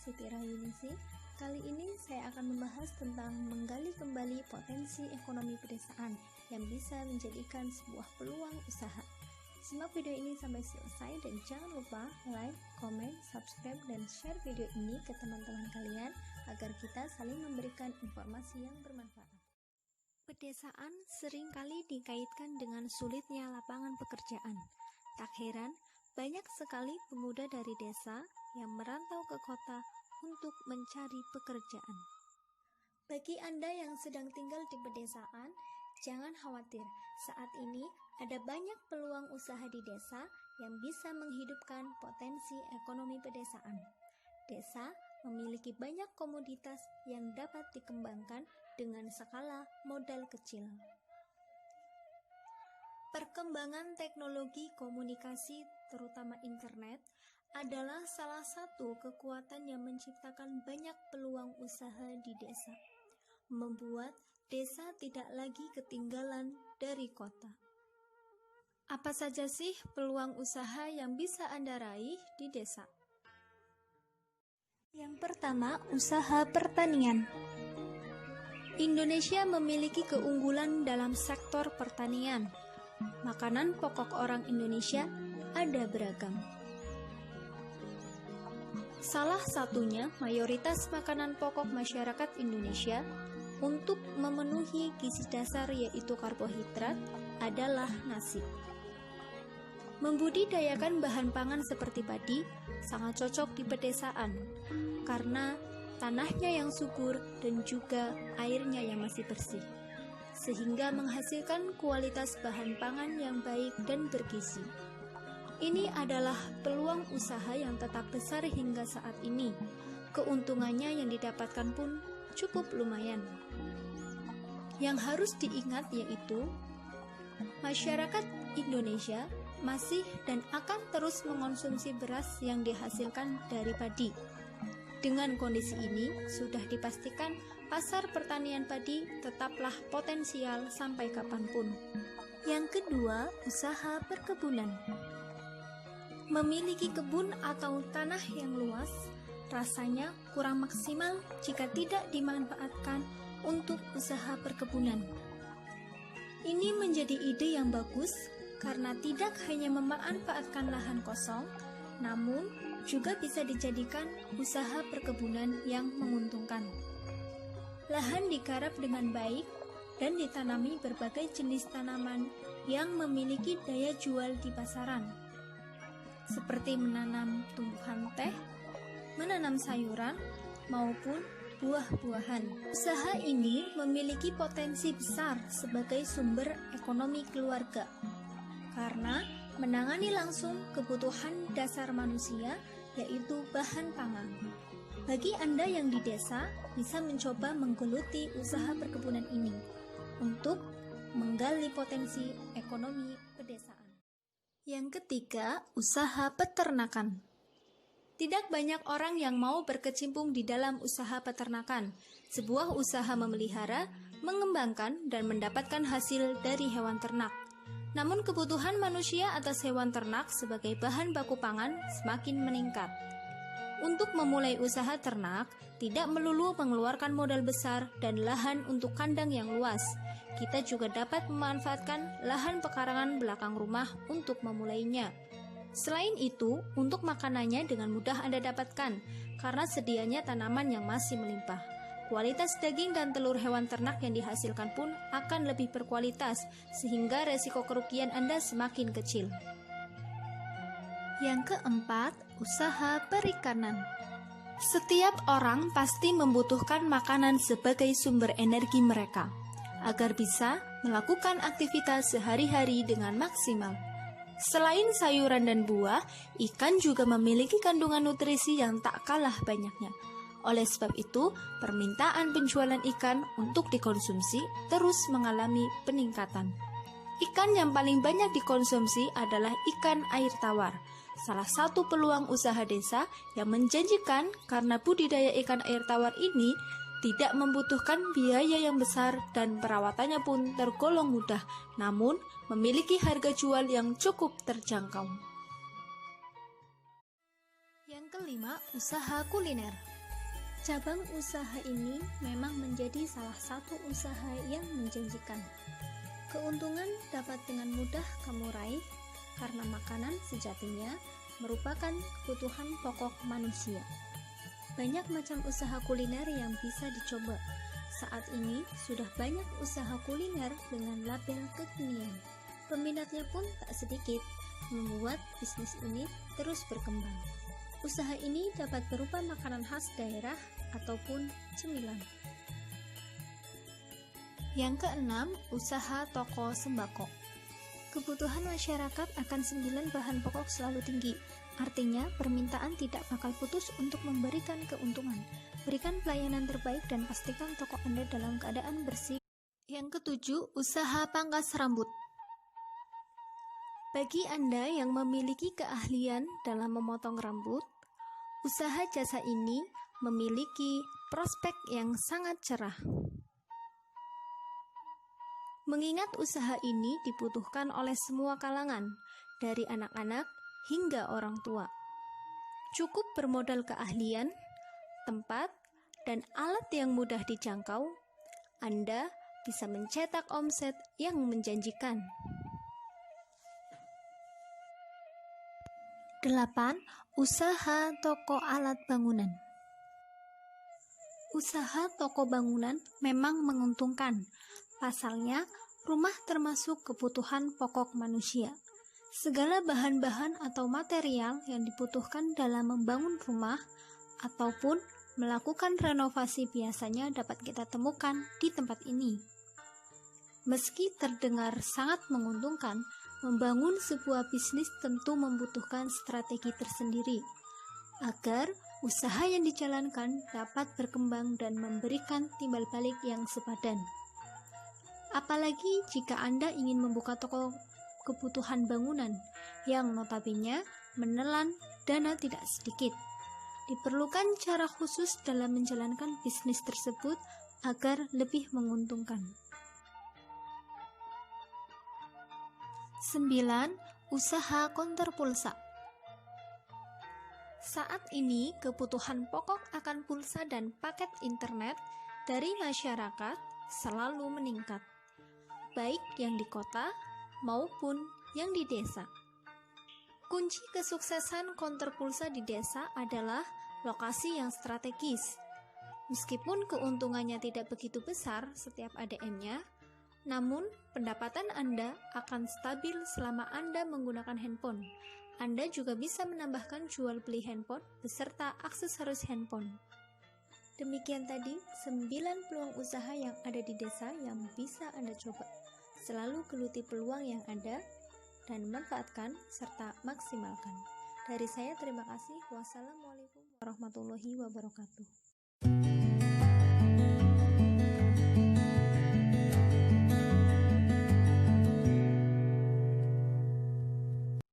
Siti Rahayunisi. Kali ini saya akan membahas tentang menggali kembali potensi ekonomi pedesaan yang bisa menjadikan sebuah peluang usaha. Simak video ini sampai selesai dan jangan lupa like, komen, subscribe, dan share video ini ke teman-teman kalian agar kita saling memberikan informasi yang bermanfaat. Pedesaan seringkali dikaitkan dengan sulitnya lapangan pekerjaan. Tak heran, banyak sekali pemuda dari desa yang merantau ke kota untuk mencari pekerjaan. Bagi Anda yang sedang tinggal di pedesaan, jangan khawatir. Saat ini ada banyak peluang usaha di desa yang bisa menghidupkan potensi ekonomi pedesaan. Desa memiliki banyak komoditas yang dapat dikembangkan dengan skala modal kecil. Perkembangan teknologi komunikasi, terutama internet, adalah salah satu kekuatan yang menciptakan banyak peluang usaha di desa, membuat desa tidak lagi ketinggalan dari kota. Apa saja sih peluang usaha yang bisa Anda raih di desa? Yang pertama, usaha pertanian. Indonesia memiliki keunggulan dalam sektor pertanian. Makanan pokok orang Indonesia ada beragam. Salah satunya, mayoritas makanan pokok masyarakat Indonesia untuk memenuhi gizi dasar yaitu karbohidrat adalah nasi. Membudidayakan bahan pangan seperti padi sangat cocok di pedesaan karena tanahnya yang subur dan juga airnya yang masih bersih, sehingga menghasilkan kualitas bahan pangan yang baik dan bergizi. Ini adalah peluang usaha yang tetap besar hingga saat ini. Keuntungannya yang didapatkan pun cukup lumayan. Yang harus diingat yaitu, masyarakat Indonesia masih dan akan terus mengonsumsi beras yang dihasilkan dari padi. Dengan kondisi ini, sudah dipastikan pasar pertanian padi tetaplah potensial sampai kapanpun. Yang kedua, usaha perkebunan. Memiliki kebun atau tanah yang luas, rasanya kurang maksimal jika tidak dimanfaatkan untuk usaha perkebunan. Ini menjadi ide yang bagus karena tidak hanya memanfaatkan lahan kosong, namun juga bisa dijadikan usaha perkebunan yang menguntungkan. Lahan digarap dengan baik dan ditanami berbagai jenis tanaman yang memiliki daya jual di pasaran, seperti menanam tumbuhan teh, menanam sayuran, maupun buah-buahan. Usaha ini memiliki potensi besar sebagai sumber ekonomi keluarga, karena menangani langsung kebutuhan dasar manusia, yaitu bahan pangan. Bagi Anda yang di desa, bisa mencoba menggeluti usaha perkebunan ini untuk menggali potensi ekonomi pedesaan. Yang ketiga, usaha peternakan. Tidak banyak orang yang mau berkecimpung di dalam usaha peternakan, sebuah usaha memelihara, mengembangkan, dan mendapatkan hasil dari hewan ternak. Namun kebutuhan manusia atas hewan ternak sebagai bahan baku pangan semakin meningkat. Untuk memulai usaha ternak, tidak melulu mengeluarkan modal besar dan lahan untuk kandang yang luas. Kita juga dapat memanfaatkan lahan pekarangan belakang rumah untuk memulainya. Selain itu, untuk makanannya dengan mudah Anda dapatkan, karena sedianya tanaman yang masih melimpah. Kualitas daging dan telur hewan ternak yang dihasilkan pun akan lebih berkualitas, sehingga resiko kerugian Anda semakin kecil. Yang keempat, usaha perikanan. Setiap orang pasti membutuhkan makanan sebagai sumber energi mereka, agar bisa melakukan aktivitas sehari-hari dengan maksimal. Selain sayuran dan buah, ikan juga memiliki kandungan nutrisi yang tak kalah banyaknya. Oleh sebab itu, permintaan penjualan ikan untuk dikonsumsi terus mengalami peningkatan. Ikan yang paling banyak dikonsumsi adalah ikan air tawar, salah satu peluang usaha desa yang menjanjikan karena budidaya ikan air tawar ini tidak membutuhkan biaya yang besar dan perawatannya pun tergolong mudah, namun memiliki harga jual yang cukup terjangkau. Yang kelima, usaha kuliner. Cabang usaha ini memang menjadi salah satu usaha yang menjanjikan. Keuntungan dapat dengan mudah kamu raih karena makanan sejatinya merupakan kebutuhan pokok manusia. Banyak macam usaha kuliner yang bisa dicoba. Saat ini sudah banyak usaha kuliner dengan label kekinian. Peminatnya pun tak sedikit, membuat bisnis ini terus berkembang. Usaha ini dapat berupa makanan khas daerah ataupun cemilan. Yang keenam, usaha toko sembako. Kebutuhan masyarakat akan 9 bahan pokok selalu tinggi. Artinya, permintaan tidak bakal putus untuk memberikan keuntungan. Berikan pelayanan terbaik dan pastikan toko Anda dalam keadaan bersih. Yang ketujuh, usaha pangkas rambut. Bagi Anda yang memiliki keahlian dalam memotong rambut, usaha jasa ini memiliki prospek yang sangat cerah. Mengingat usaha ini dibutuhkan oleh semua kalangan, dari anak-anak hingga orang tua. Cukup bermodal keahlian, tempat, dan alat yang mudah dijangkau, Anda bisa mencetak omset yang menjanjikan. 8. Usaha toko alat bangunan. Usaha toko bangunan memang menguntungkan. Pasalnya, rumah termasuk kebutuhan pokok manusia. Segala bahan-bahan atau material yang dibutuhkan dalam membangun rumah ataupun melakukan renovasi biasanya dapat kita temukan di tempat ini. Meski terdengar sangat menguntungkan, membangun sebuah bisnis tentu membutuhkan strategi tersendiri agar usaha yang dijalankan dapat berkembang dan memberikan timbal balik yang sepadan. Apalagi jika Anda ingin membuka toko kebutuhan bangunan yang notabene menelan dana tidak sedikit. Diperlukan cara khusus dalam menjalankan bisnis tersebut agar lebih menguntungkan. 9. Usaha konter pulsa. Saat ini kebutuhan pokok akan pulsa dan paket internet dari masyarakat selalu meningkat, baik yang di kota maupun yang di desa. Kunci kesuksesan konter pulsa di desa adalah lokasi yang strategis. Meskipun keuntungannya tidak begitu besar setiap ADM-nya, namun pendapatan Anda akan stabil selama Anda menggunakan handphone. Anda juga bisa menambahkan jual beli handphone beserta aksesoris handphone. Demikian tadi 9 peluang usaha yang ada di desa yang bisa Anda coba. Selalu geluti peluang yang ada dan manfaatkan serta maksimalkan. Dari saya terima kasih. Wassalamualaikum warahmatullahi wabarakatuh.